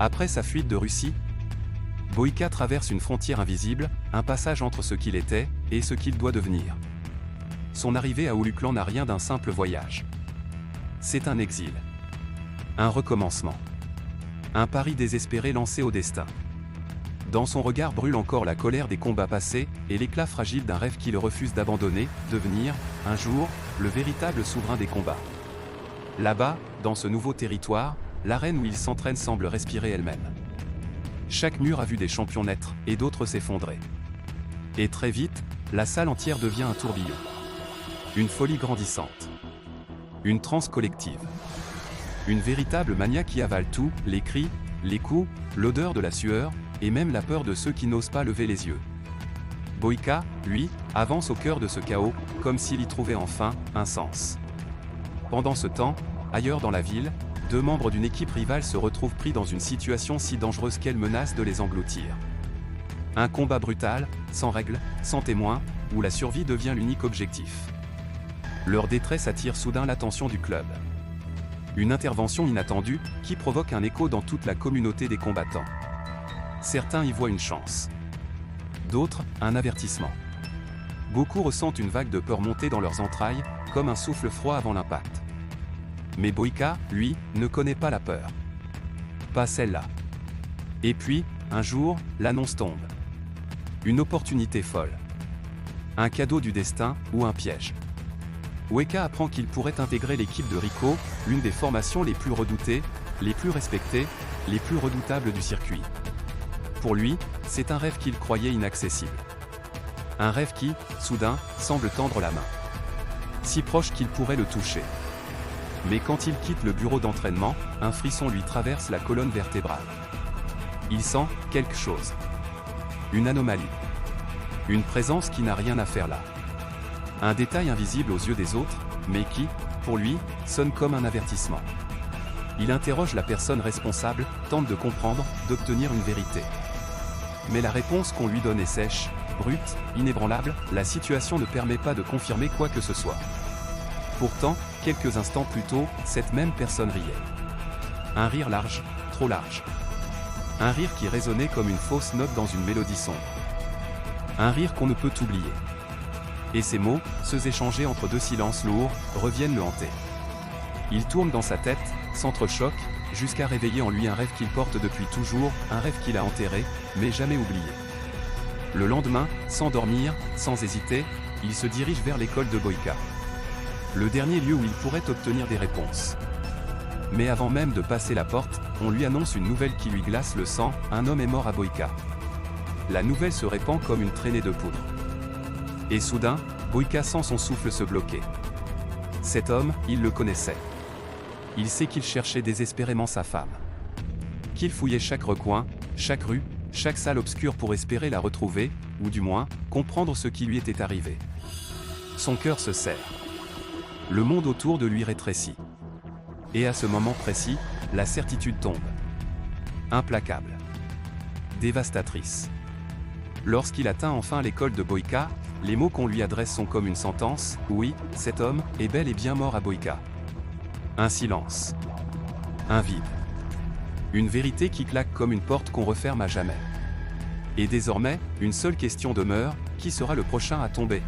Après sa fuite de Russie, Boïka traverse une frontière invisible, un passage entre ce qu'il était et ce qu'il doit devenir. Son arrivée à Ouluklan n'a rien d'un simple voyage. C'est un exil. Un recommencement. Un pari désespéré lancé au destin. Dans son regard brûle encore la colère des combats passés et l'éclat fragile d'un rêve qui le refuse d'abandonner, devenir, un jour, le véritable souverain des combats. Là-bas, dans ce nouveau territoire, l'arène où il s'entraîne semble respirer elle-même. Chaque mur a vu des champions naître et d'autres s'effondrer. Et très vite, la salle entière devient un tourbillon. Une folie grandissante. Une transe collective. Une véritable mania qui avale tout, les cris, les coups, l'odeur de la sueur, et même la peur de ceux qui n'osent pas lever les yeux. Boïka, lui, avance au cœur de ce chaos, comme s'il y trouvait enfin un sens. Pendant ce temps, ailleurs dans la ville, deux membres d'une équipe rivale se retrouvent pris dans une situation si dangereuse qu'elle menace de les engloutir. Un combat brutal, sans règles, sans témoins, où la survie devient l'unique objectif. Leur détresse attire soudain l'attention du club. Une intervention inattendue, qui provoque un écho dans toute la communauté des combattants. Certains y voient une chance. D'autres, un avertissement. Beaucoup ressentent une vague de peur monter dans leurs entrailles, comme un souffle froid avant l'impact. Mais Boïka, lui, ne connaît pas la peur. Pas celle-là. Et puis, un jour, l'annonce tombe. Une opportunité folle. Un cadeau du destin, ou un piège. Boïka apprend qu'il pourrait intégrer l'équipe de Rico, l'une des formations les plus redoutées, les plus respectées, les plus redoutables du circuit. Pour lui, c'est un rêve qu'il croyait inaccessible. Un rêve qui, soudain, semble tendre la main. Si proche qu'il pourrait le toucher. Mais quand il quitte le bureau d'entraînement, un frisson lui traverse la colonne vertébrale. Il sent quelque chose. Une anomalie. Une présence qui n'a rien à faire là. Un détail invisible aux yeux des autres, mais qui, pour lui, sonne comme un avertissement. Il interroge la personne responsable, tente de comprendre, d'obtenir une vérité. Mais la réponse qu'on lui donne est sèche, brute, inébranlable, la situation ne permet pas de confirmer quoi que ce soit. Pourtant, quelques instants plus tôt, cette même personne riait. Un rire large, trop large. Un rire qui résonnait comme une fausse note dans une mélodie sombre. Un rire qu'on ne peut oublier. Et ces mots, ceux échangés entre deux silences lourds, reviennent le hanter. Il tourne dans sa tête, s'entrechoque, jusqu'à réveiller en lui un rêve qu'il porte depuis toujours, un rêve qu'il a enterré, mais jamais oublié. Le lendemain, sans dormir, sans hésiter, il se dirige vers l'école de Boïka. Le dernier lieu où il pourrait obtenir des réponses. Mais avant même de passer la porte, on lui annonce une nouvelle qui lui glace le sang, un homme est mort à Boïka. La nouvelle se répand comme une traînée de poudre. Et soudain, Boïka sent son souffle se bloquer. Cet homme, il le connaissait. Il sait qu'il cherchait désespérément sa femme. Qu'il fouillait chaque recoin, chaque rue, chaque salle obscure pour espérer la retrouver, ou du moins, comprendre ce qui lui était arrivé. Son cœur se serre. Le monde autour de lui rétrécit. Et à ce moment précis, la certitude tombe. Implacable. Dévastatrice. Lorsqu'il atteint enfin l'école de Boïka, les mots qu'on lui adresse sont comme une sentence, oui, cet homme est bel et bien mort à Boïka. Un silence. Un vide. Une vérité qui claque comme une porte qu'on referme à jamais. Et désormais, une seule question demeure, qui sera le prochain à tomber ?